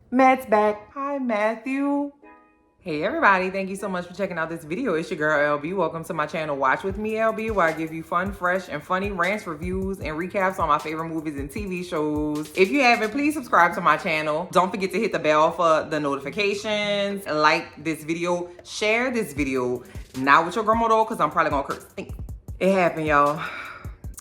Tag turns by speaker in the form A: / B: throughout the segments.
A: Matt's back. Hi, Matthew. Hey everybody, thank you so much for checking out this video. It's your girl LB. Welcome to my channel Watch With Me LB, where I give you fun, fresh, and funny rants, reviews, and recaps on my favorite movies and TV shows. If you haven't, please subscribe to my channel. Don't forget to hit the bell for the notifications. Like this video, share this video. Not with your grandma though, because I'm probably gonna curse. It happened, y'all.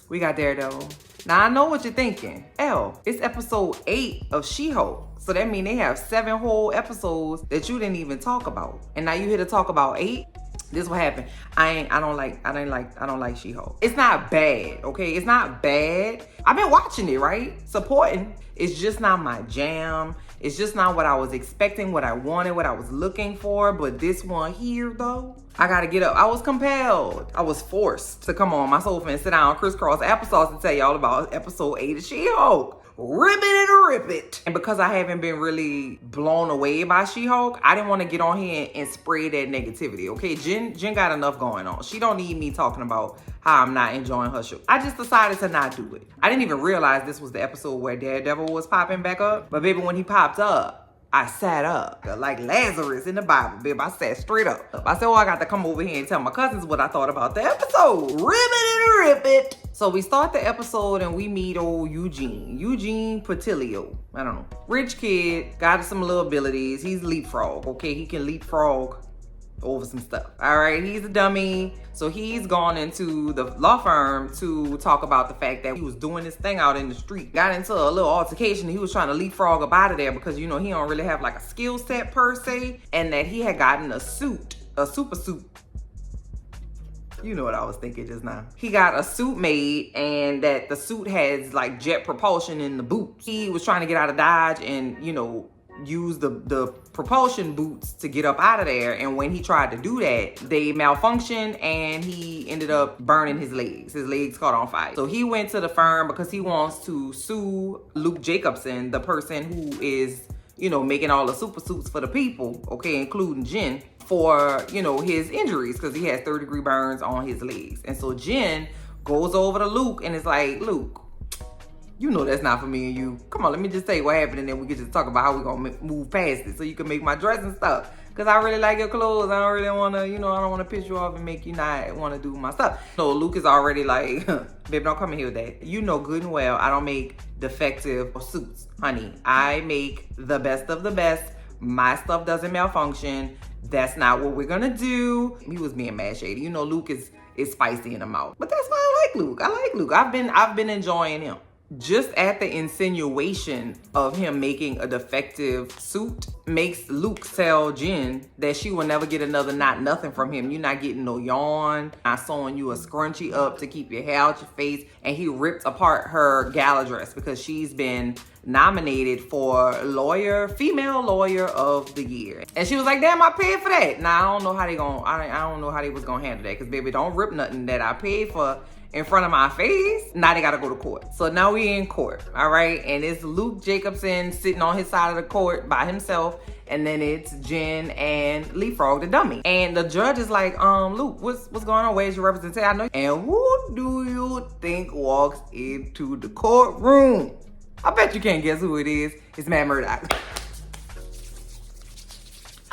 A: We got Daredevil. Now I know what you're thinking. It's episode 8 of She-Hulk. So that means they have 7 whole episodes that you didn't even talk about. And now you here to talk about 8? This is what happened. I don't like She-Hulk. It's not bad, okay? It's not bad. I've been watching it, right? Supporting. It's just not my jam. It's just not what I was expecting, what I wanted, what I was looking for. But this one here, though, I gotta get up. I was compelled. I was forced to come on my sofa and sit down crisscross applesauce and tell y'all about episode 8 of She-Hulk. Rip it and rip it. And because I haven't been really blown away by She-Hulk, I didn't want to get on here and spray that negativity, okay? Jen got enough going on. She don't need me talking about how I'm not enjoying her show. I just decided to not do it. I didn't even realize this was the episode where Daredevil was popping back up. But baby, when he popped up, I sat up like Lazarus in the Bible, babe. I sat straight up. I said, I got to come over here and tell my cousins what I thought about the episode. Rip it and rip it. So we start the episode and we meet old Eugene Portillo. I don't know. Rich kid, got some little abilities. He's leapfrog, okay? He can leapfrog over some stuff. All right, he's a dummy. So he's gone into the law firm to talk about the fact that he was doing this thing out in the street. Got into a little altercation. He was trying to leapfrog up out of there because, you know, he don't really have like a skill set per se. And that he had gotten a suit, a super suit. You know what I was thinking just now. He got a suit made and that the suit has like jet propulsion in the boots. He was trying to get out of Dodge and, you know, use the propulsion boots to get up out of there. And when he tried to do that, they malfunctioned and he ended up burning his legs. His legs caught on fire. So he went to the firm because he wants to sue Luke Jacobson, the person who is, you know, making all the super suits for the people, okay, including Jen, for, you know, his injuries because he has 3rd-degree burns on his legs. And so Jen goes over to Luke and is like, Luke, you know that's not for me and you. Come on, let me just tell you what happened and then we can just talk about how we're going to move past it so you can make my dress and stuff. Because I really like your clothes. I don't really want to, you know, I don't want to piss you off and make you not want to do my stuff. So Luke is already like, babe, don't come in here with that. You know good and well I don't make defective suits, honey. I make the best of the best. My stuff doesn't malfunction. That's not what we're going to do. He was being mad shady. You know, Luke is spicy in the mouth. But that's why I like Luke. I like Luke. I've been enjoying him. Just at the insinuation of him making a defective suit makes Luke tell Jen that she will never get another nothing from him. You're not getting no yarn. I'm sewing you a scrunchie up to keep your hair out your face. And he ripped apart her gala dress because she's been nominated for female lawyer of the year. And she was like, damn, I paid for that. Now I don't know how I don't know how they was gonna handle that because baby, don't rip nothing that I paid for in front of my face. Now they gotta go to court. So now we in court, all right? And it's Luke Jacobson sitting on his side of the court by himself. And then it's Jen and Leapfrog the dummy. And the judge is like, Luke, what's going on? Where's your representative? I know. And who do you think walks into the courtroom? I bet you can't guess who it is. It's Matt Murdock.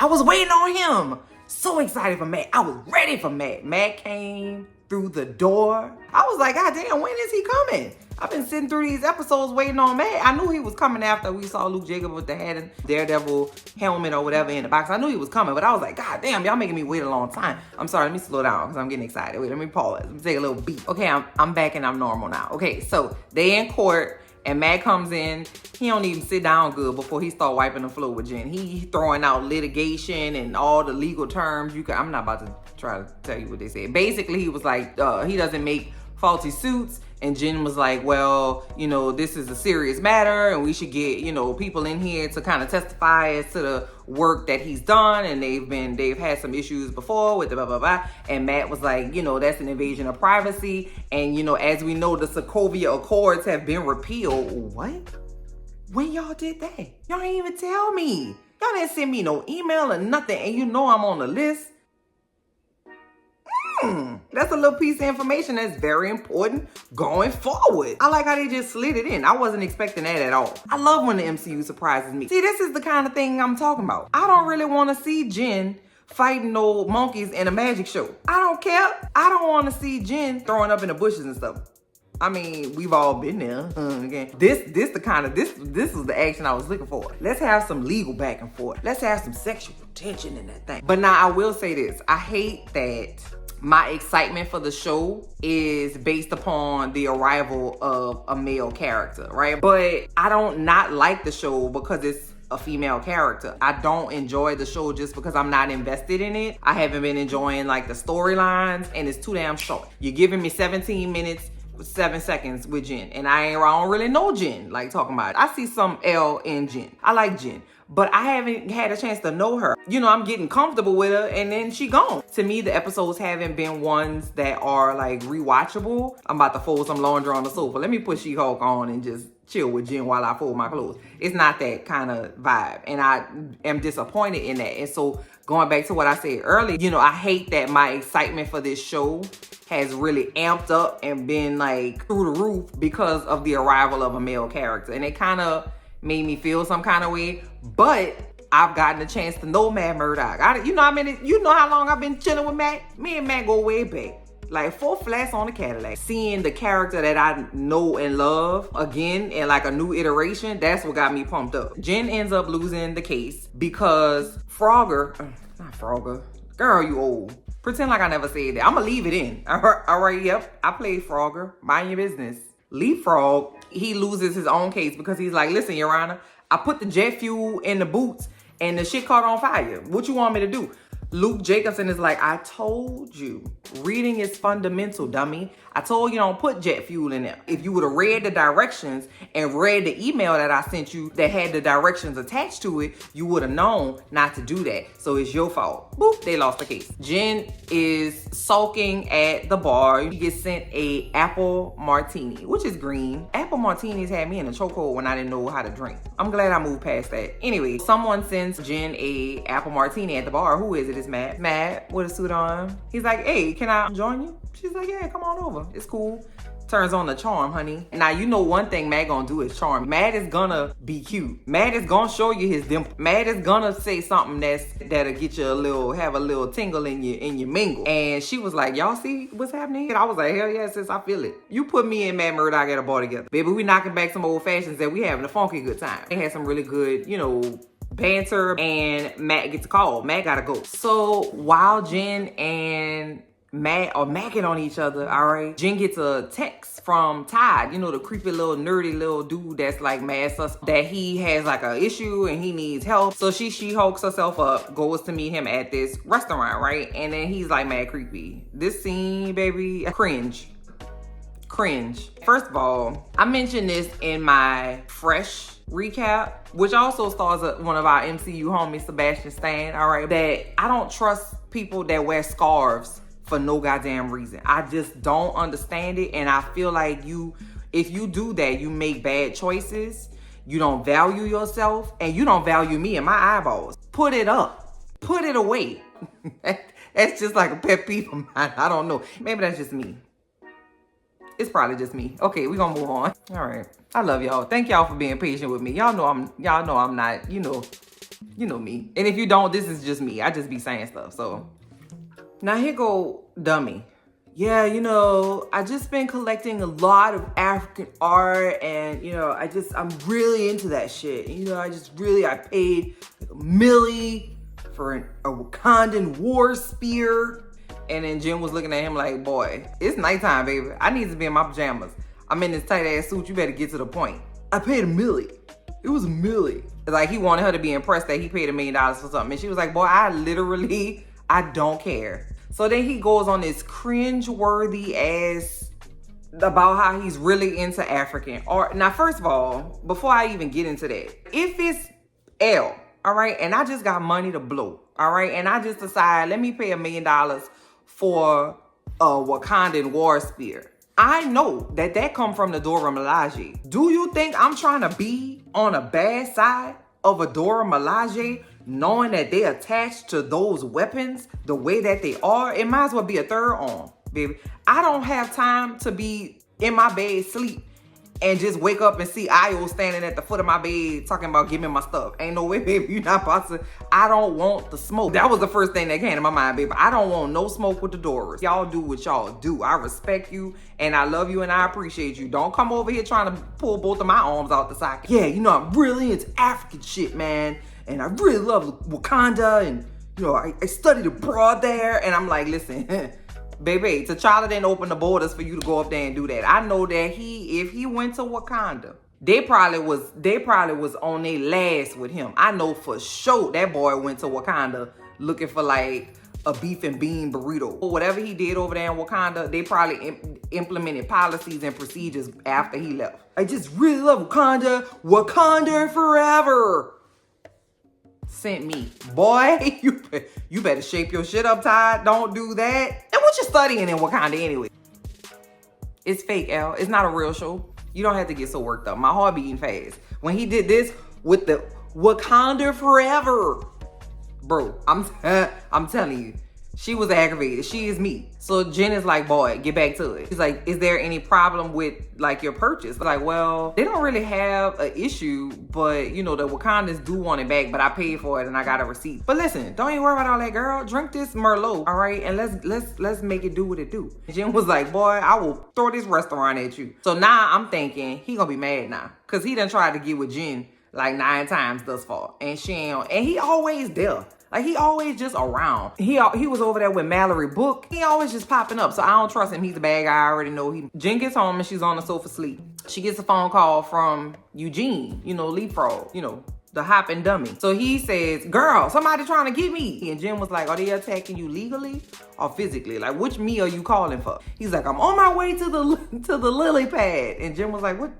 A: I was waiting on him. So excited for Matt. I was ready for Matt. Matt came through the door. I was like, God damn, when is he coming? I've been sitting through these episodes waiting on Matt. I knew he was coming after we saw Luke Jacob with the head and Daredevil helmet or whatever in the box. I knew he was coming, but I was like, God damn, y'all making me wait a long time. I'm sorry, let me slow down because I'm getting excited. Wait, let me pause. Let me take a little beat. Okay, I'm back and I'm normal now. Okay, so they in court. And Matt comes in, he don't even sit down good before he start wiping the floor with Jen. He throwing out litigation and all the legal terms. I'm not about to try to tell you what they said. Basically, he was like, he doesn't make faulty suits. And Jen was like, well, you know, this is a serious matter and we should get, you know, people in here to kind of testify as to the work that he's done. And they've had some issues before with the blah, blah, blah. And Matt was like, you know, that's an invasion of privacy. And, you know, as we know, the Sokovia Accords have been repealed. What? When y'all did that? Y'all didn't even tell me. Y'all didn't send me no email or nothing. And you know I'm on the list. That's a little piece of information that's very important going forward. I like how they just slid it in. I wasn't expecting that at all. I love when the MCU surprises me. See, this is the kind of thing I'm talking about. I don't really want to see Jen fighting no monkeys in a magic show. I don't care. I don't want to see Jen throwing up in the bushes and stuff. I mean, we've all been there. Okay. This is the action I was looking for. Let's have some legal back and forth. Let's have some sexual tension in that thing. But now I will say this. I hate that my excitement for the show is based upon the arrival of a male character, right? But I don't not like the show because it's a female character. I don't enjoy the show just because I'm not invested in it. I haven't been enjoying like the storylines, and it's too damn short. You're giving me 17 minutes, 7 seconds with Jen, and I don't really know Jen, like talking about it. I see some L in Jen. I like Jen, but I haven't had a chance to know her. You know, I'm getting comfortable with her and then she gone. To me, the episodes haven't been ones that are like rewatchable. I'm about to fold some laundry on the sofa. Let me put She-Hulk on and just chill with Jen while I fold my clothes. It's not that kind of vibe, and I am disappointed in that. And so going back to what I said earlier, you know, I hate that my excitement for this show has really amped up and been like through the roof because of the arrival of a male character. And it kind of made me feel some kind of way, but I've gotten a chance to know Matt Murdock. You know how long I've been chilling with Matt? Me and Matt go way back. Like 4 flats on the Cadillac. Seeing the character that I know and love again in like a new iteration, that's what got me pumped up. Jen ends up losing the case because not Frogger. Girl, you old. Pretend like I never said that. I'm gonna leave it in. All right, yep. I played Frogger. Mind your business. Leapfrog, he loses his own case because he's like, listen, Your Honor, I put the jet fuel in the boots and the shit caught on fire. What you want me to do? Luke Jacobson is like, I told you, reading is fundamental, dummy. I told you don't put jet fuel in there. If you would have read the directions and read the email that I sent you that had the directions attached to it, you would have known not to do that. So it's your fault. Boop, they lost the case. Jen is sulking at the bar. He gets sent a apple martini, which is green. Apple martinis had me in a chokehold when I didn't know how to drink. I'm glad I moved past that. Anyway, someone sends Jen a apple martini at the bar. Who is it? It's Matt. Matt with a suit on. He's like, hey, can I join you? She's like, yeah, come on over. It's cool. Turns on the charm, honey. Now, you know one thing Matt gonna do is charm. Matt is gonna be cute. Matt is gonna show you his dimple. Matt is gonna say something that'll get you have a little tingle in your mingle. And she was like, y'all see what's happening? And I was like, hell yeah, sis, I feel it. You put me and Matt Murdock at a bar together. Baby, we knocking back some old fashions and we having a funky good time. They had some really good, banter, and Matt gets a call. Matt gotta go. So while Jen and Matt are macking on each other, all right, Jen gets a text from Todd, the creepy little nerdy little dude that's like mad sus, that he has like an issue and he needs help. So she hulks herself up, goes to meet him at this restaurant, right? And then he's like mad creepy. This scene, baby, cringe. First of all, I mentioned this in my Fresh recap, which also stars one of our MCU homies, Sebastian Stan, all right, that I don't trust people that wear scarves for no goddamn reason. I just don't understand it, and I feel like if you do that, you make bad choices, you don't value yourself, and you don't value me and my eyeballs. Put it up. Put it away. That's just like a pet peeve of mine. I don't know. Maybe that's just me. It's probably just me. Okay, we're gonna move on. All right. I love y'all. Thank y'all for being patient with me. Y'all know I'm not, you know me. And if you don't, this is just me. I just be saying stuff. So now here go Dummy. Yeah, I just been collecting a lot of African art, and I'm really into that shit. I paid like $1 million for a Wakandan war spear. And then Jen was looking at him like, boy, it's nighttime, baby. I need to be in my pajamas. I'm in this tight ass suit. You better get to the point. I paid $1 million. It was $1 million. Like, he wanted her to be impressed that he paid $1 million for something. And she was like, boy, I don't care. So then he goes on this cringe-worthy ass about how he's really into African art. Now, first of all, before I even get into that, if it's L, all right, and I just got money to blow, all right, and I just decide, let me pay $1 million for a Wakandan war spear, I know that come from the Dora Milaje. Do you think I'm trying to be on a bad side of a Dora Milaje, knowing that they attached to those weapons the way that they are? It might as well be a third arm. baby. I don't have time to be in my bed, sleep, and just wake up and see Io standing at the foot of my bed talking about give me my stuff. Ain't no way, baby, you're not about to. I don't want the smoke. That was the first thing that came to my mind, baby. I don't want no smoke with the Doras. Y'all do what y'all do. I respect you and I love you and I appreciate you. Don't come over here trying to pull both of my arms out the socket. Yeah, you know, I'm really into African shit, man. And I really love Wakanda, and you know, I studied abroad there. And I'm like, listen, baby, T'Challa didn't open the borders for you to go up there and do that. I know that if he went to Wakanda, they probably was on their last with him. I know for sure that boy went to Wakanda looking for like a beef and bean burrito. Whatever he did over there in Wakanda, they probably implemented policies and procedures after he left. I just really love Wakanda. Wakanda forever. Sent me. Boy, you better shape your shit up, Ty. Don't do that. And what you studying in Wakanda anyway? It's fake, L. It's not a real show. You don't have to get so worked up. My heart beating fast. When he did this with the Wakanda forever, bro, I'm telling you, she was aggravated. She is me. So Jen is like, boy, get back to it. She's like, is there any problem with like your purchase? Like, well, they don't really have an issue, but you know, the Wakandans do want it back, but I paid for it and I got a receipt. But listen, don't even worry about all that, girl. Drink this Merlot, all right? And let's make it do what it do. Jen was like, boy, I will throw this restaurant at you. So now I'm thinking he gonna be mad now, cause he done tried to get with Jen like 9 times thus far, and she ain't, and he always there. Like, he always just around. He was over there with Mallory Book. He always just popping up. So I don't trust him. He's a bad guy. I already know. Jen gets home and she's on the sofa asleep. She gets a phone call from Eugene, you know, Leapfrog, you know, the hopping dummy. So he says, girl, somebody trying to get me. And Jen was like, are they attacking you legally or physically? Like, which me are you calling for? He's like, I'm on my way to the lily pad. And Jen was like, what?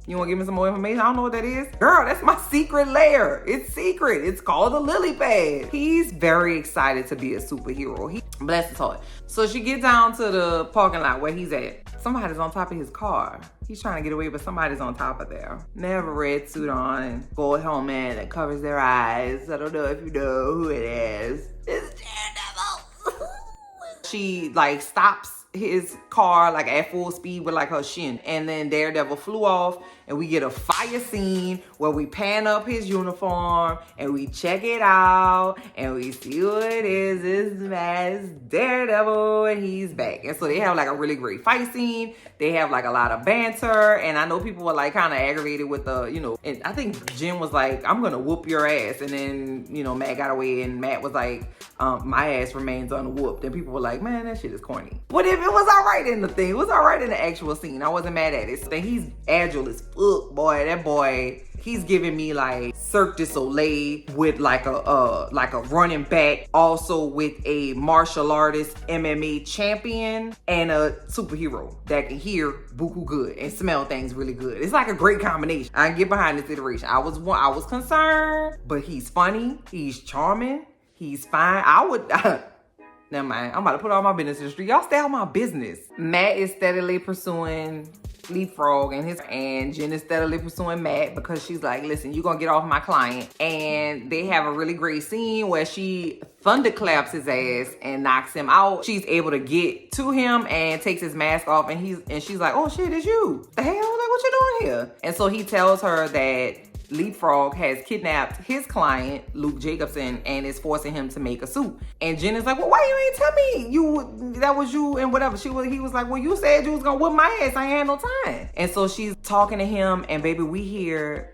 A: You want to give me some more information? I don't know what that is. Girl, that's my secret lair. It's secret. It's called the lily pad. He's very excited to be a superhero. Bless his heart. So she gets down to the parking lot where he's at. Somebody's on top of his car. He's trying to get away, but somebody's on top of there. They have a red suit on, gold helmet that covers their eyes. I don't know if you know who it is. It's Daredevil. She like stops his car like at full speed with like her shin, and then Daredevil flew off, and we get a fire scene where we pan up his uniform and we check it out and we see what it is. It's Daredevil and he's back. And so they have like a really great fight scene. They have like a lot of banter, and I know people were like kind of aggravated with the, you know, and I think Jen was like, I'm gonna whoop your ass, and then, you know, Matt got away and Matt was like, my ass remains unwhooped, and people were like, man, that shit is corny. But if it was all right in the thing, it was all right in the actual scene, I wasn't mad at it. So he's agile as fuck, boy. That boy, he's giving me like Cirque du Soleil with like a running back, also with a martial artist, MMA champion, and a superhero that can hear buku good and smell things really good. It's like a great combination. I can get behind this iteration. I was concerned, but he's funny, he's charming, he's fine. Never mind. I'm about to put all my business in the street. Y'all stay out my business. Matt is steadily pursuing Leapfrog, and Jen is steadily pursuing Matt because she's like, listen, you're gonna get off my client. And they have a really great scene where she thunderclaps his ass and knocks him out. She's able to get to him and takes his mask off, and she's like, oh shit, it's you. The hell? Like, what you doing here? And so he tells her that Leapfrog has kidnapped his client, Luke Jacobson, and is forcing him to make a suit. And Jen is like, well, why you ain't tell me that was you and whatever. He was like, well, you said you was gonna whip my ass. I ain't had no time. And so she's talking to him, and baby, we hear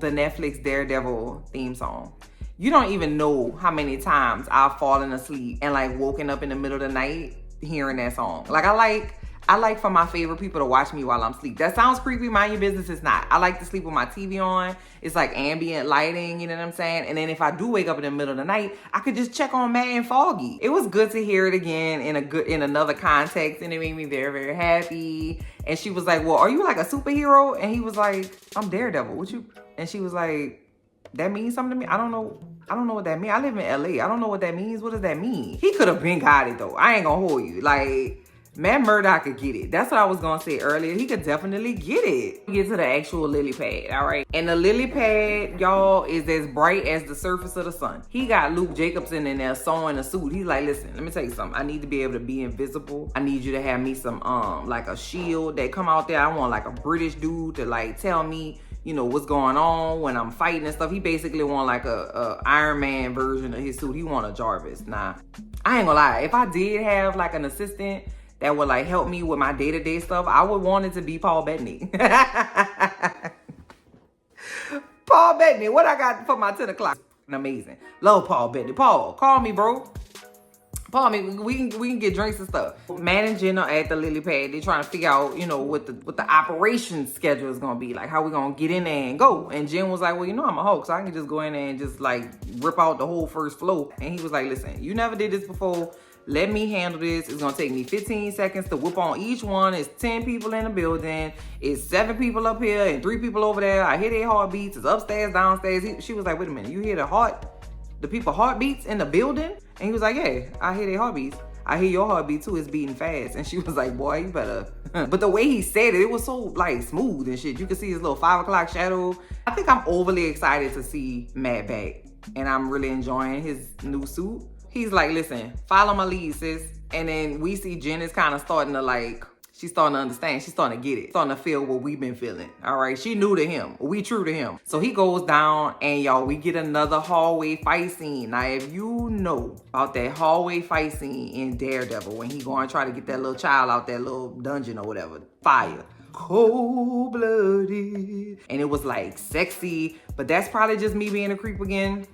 A: the Netflix Daredevil theme song. You don't even know how many times I've fallen asleep and like woken up in the middle of the night hearing that song. Like, I like for my favorite people to watch me while I'm asleep. That sounds creepy. Mind your business, it's not. I like to sleep with my TV on. It's like ambient lighting, you know what I'm saying? And then if I do wake up in the middle of the night, I could just check on Matt and Foggy. It was good to hear it again in another context, and it made me very, very happy. And she was like, well, are you like a superhero? And he was like, I'm Daredevil. What you? And she was like, that means something to me? I don't know what that means. I live in LA. I don't know what that means. What does that mean? He could have been got it though. I ain't gonna hold you. Like, Matt Murdock could get it. That's what I was gonna say earlier. He could definitely get it. Get to the actual lily pad, all right? And the lily pad, y'all, is as bright as the surface of the sun. He got Luke Jacobson in there sewing a suit. He's like, listen, let me tell you something. I need to be able to be invisible. I need you to have me some, like a shield that come out there. I want like a British dude to like tell me, you know, what's going on when I'm fighting and stuff. He basically want like a Iron Man version of his suit. He want a Jarvis. Nah, I ain't gonna lie. If I did have like an assistant that would like help me with my day-to-day stuff, I would want it to be Paul Bettany. Paul Bettany, what I got for my 10 o'clock? Amazing. Love Paul Bettany. Paul, call me, bro. Paul, we can get drinks and stuff. Matt and Jen are at the lily pad. They're trying to figure out, you know, what the operation schedule is gonna be, like how we gonna get in there and go. And Jen was like, well, you know, I'm a Hulk, so I can just go in there and just like rip out the whole first floor. And he was like, listen, you never did this before. Let me handle this. It's gonna take me 15 seconds to whip on each one. It's 10 people in the building. It's 7 people up here and 3 people over there. I hear their heartbeats. It's upstairs, downstairs. She was like, wait a minute, you hear the people heartbeats in the building? And he was like, yeah, I hear their heartbeats. I hear your heartbeat too. It's beating fast. And she was like, boy, you better. But the way he said it, it was so like smooth and shit. You could see his little 5 o'clock shadow. I think I'm overly excited to see Matt back. And I'm really enjoying his new suit. He's like, listen, follow my lead, sis. And then we see Jen is kind of starting to like, she's starting to understand. She's starting to get it. Starting to feel what we've been feeling. All right. She new to him. We true to him. So he goes down and y'all, we get another hallway fight scene. Now, if you know about that hallway fight scene in Daredevil, when he going to try to get that little child out that little dungeon or whatever, fire. Cold-blooded. And it was like sexy, but that's probably just me being a creep again.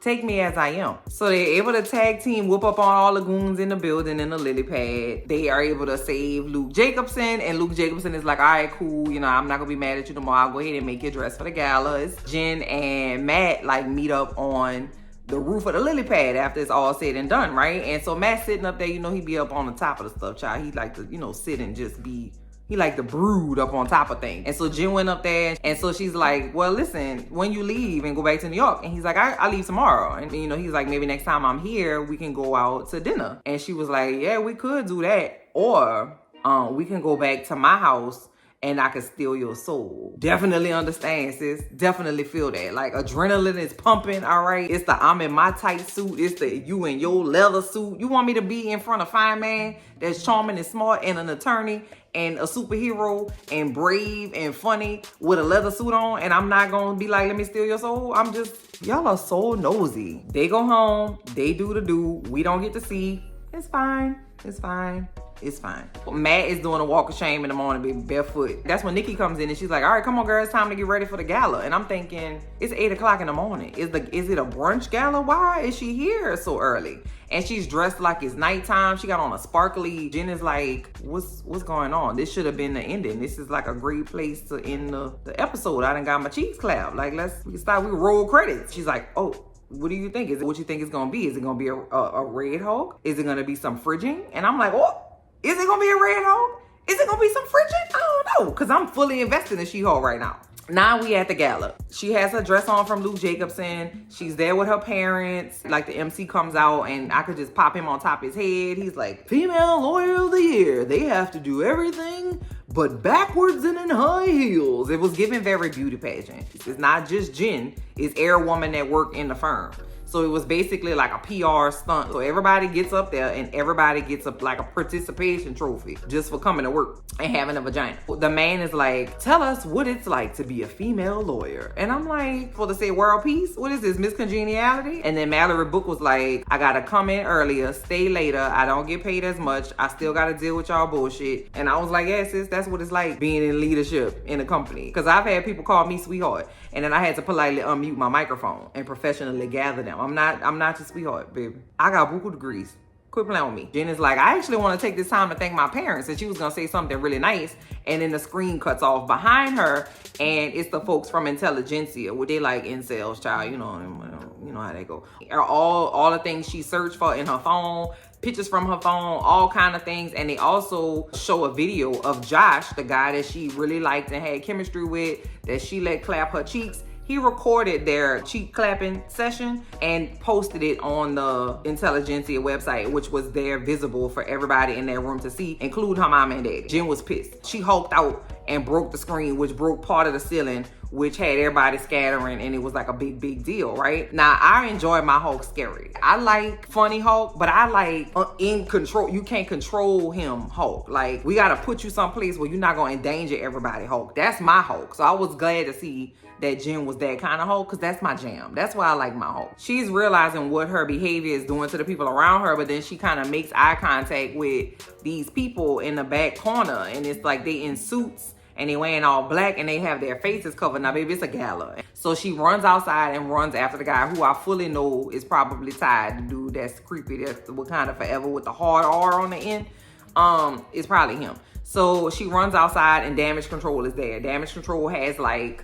A: Take me as I am. So they're able to tag team, whoop up on all the goons in the building in the lily pad. They are able to save Luke Jacobson, and Luke Jacobson is like, all right, cool. You know, I'm not gonna be mad at you tomorrow. I'll go ahead and make your dress for the gala. It's Jen and Matt like meet up on the roof of the lily pad after it's all said and done, right? And so Matt sitting up there, you know, he be up on the top of the stuff, child. He like to, you know, sit and just be. He like to brood up on top of things. And so Jen went up there and so she's like, well, listen, when you leave and go back to New York? And he's like, I leave tomorrow. And you know, he's like, maybe next time I'm here, we can go out to dinner. And she was like, yeah, we could do that. Or we can go back to my house and I can steal your soul. Definitely understand, sis. Definitely feel that. Like adrenaline is pumping, all right? It's the I'm in my tight suit. It's the you in your leather suit. You want me to be in front of Fine Man that's charming and smart and an attorney and a superhero and brave and funny with a leather suit on, and I'm not gonna be like, let me steal your soul? I'm just, y'all are so nosy. They go home, they do the do, we don't get to see. It's fine, it's fine. It's fine. Matt is doing a walk of shame in the morning, baby, barefoot. That's when Nikki comes in and she's like, all right, come on, girl, it's time to get ready for the gala. And I'm thinking, it's 8 o'clock in the morning. Is it a brunch gala? Why is she here so early? And she's dressed like it's nighttime. She got on a sparkly. Jen is like, what's going on? This should have been the ending. This is like a great place to end the episode. I done got my cheeks clapped. Like, we can start, we roll credits. She's like, oh, what do you think? Is it what you think it's gonna be? Is it gonna be a Red Hulk? Is it gonna be some fridging? And I'm like, oh, is it gonna be a Red Hulk? Is it gonna be some fridging? I don't know, because I'm fully invested in She-Hulk right now. Now we at the gala. She has her dress on from Luke Jacobson. She's there with her parents. Like the MC comes out and I could just pop him on top of his head. He's like, Female Lawyer of the Year. They have to do everything but backwards and in high heels. It was given very beauty pageant. It's not just Jen. It's every woman that worked in the firm. So it was basically like a PR stunt. So everybody gets up there and everybody gets up like a participation trophy just for coming to work and having a vagina. The man is like, tell us what it's like to be a female lawyer. And I'm like, for to say world peace? What is this, Miss Congeniality? And then Mallory Book was like, I gotta come in earlier, stay later. I don't get paid as much. I still gotta deal with y'all bullshit. And I was like, yeah, sis, that's what it's like being in leadership in a company. Because I've had people call me sweetheart. And then I had to politely unmute my microphone and professionally gather them. I'm not your sweetheart, baby. I got buku degrees. Quit playing with me. Jen is like, I actually want to take this time to thank my parents. And she was going to say something really nice. And then the screen cuts off behind her. And it's the folks from Intelligentsia. Where they like incels, child. You know how they go. All the things she searched for in her phone. Pictures from her phone, all kind of things. And they also show a video of Josh, the guy that she really liked and had chemistry with, that she let clap her cheeks. he recorded their cheek clapping session and posted it on the Intelligentsia website, which was there visible for everybody in their room to see, including her mom and daddy. Jen was pissed. She hulked out and broke the screen, which broke part of the ceiling, which had everybody scattering, and it was like a big deal, right? Now, I enjoy my Hulk scary. I like funny Hulk, but I like in control. You can't control him Hulk. Like, we gotta put you someplace where you're not gonna endanger everybody Hulk. That's my Hulk. So I was glad to see that Jen was that kind of Hulk, because that's my jam. That's why I like my Hulk. She's realizing what her behavior is doing to the people around her, but then she kind of makes eye contact with these people in the back corner, and it's like they in suits and they wearing all black and they have their faces covered. Now, baby, it's a gala. So she runs outside and runs after the guy who I fully know is probably tied. The dude that's creepy, that's Wakanda Forever with the hard R on the end. It's probably him. So she runs outside and Damage Control is there. Damage Control has like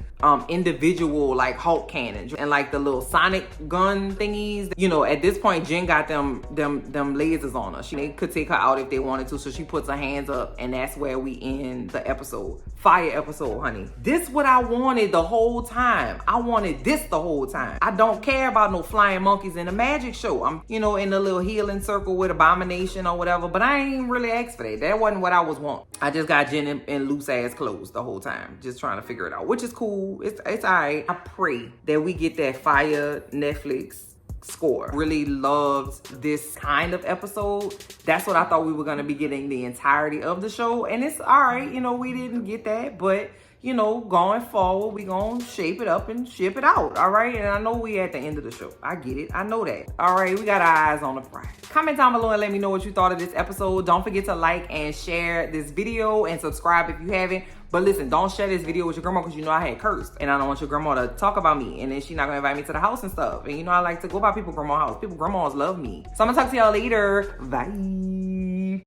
A: individual like Hulk cannons and like the little sonic gun thingies. You know, at this point, Jen got them lasers on her. They could take her out if they wanted to. So she puts her hands up, and that's where we end the episode. Fire episode, honey. This what I wanted the whole time. I wanted this the whole time. I don't care about no flying monkeys in a magic show. I'm, you know, in the little healing circle with Abomination or whatever, but I ain't really asked for that. That wasn't what I was wanting. I just got Jen in loose ass clothes the whole time, just trying to figure it out, which is cool. It's all right. I pray that we get that fire Netflix score. Really loved this kind of episode. That's what I thought we were going to be getting the entirety of the show, and it's all right. You know, we didn't get that, but you know, going forward, we gonna shape it up and ship it out, all right? And I know we at the end of the show. I get it. I know that. All right, we got our eyes on the prize. Comment down below and let me know what you thought of this episode. Don't forget to like and share this video and subscribe if you haven't. But listen, don't share this video with your grandma, because you know I had cursed. And I don't want your grandma to talk about me. And then she's not gonna invite me to the house and stuff. And you know I like to go by people's grandma's house. People's grandmas love me. So I'm gonna talk to y'all later. Bye.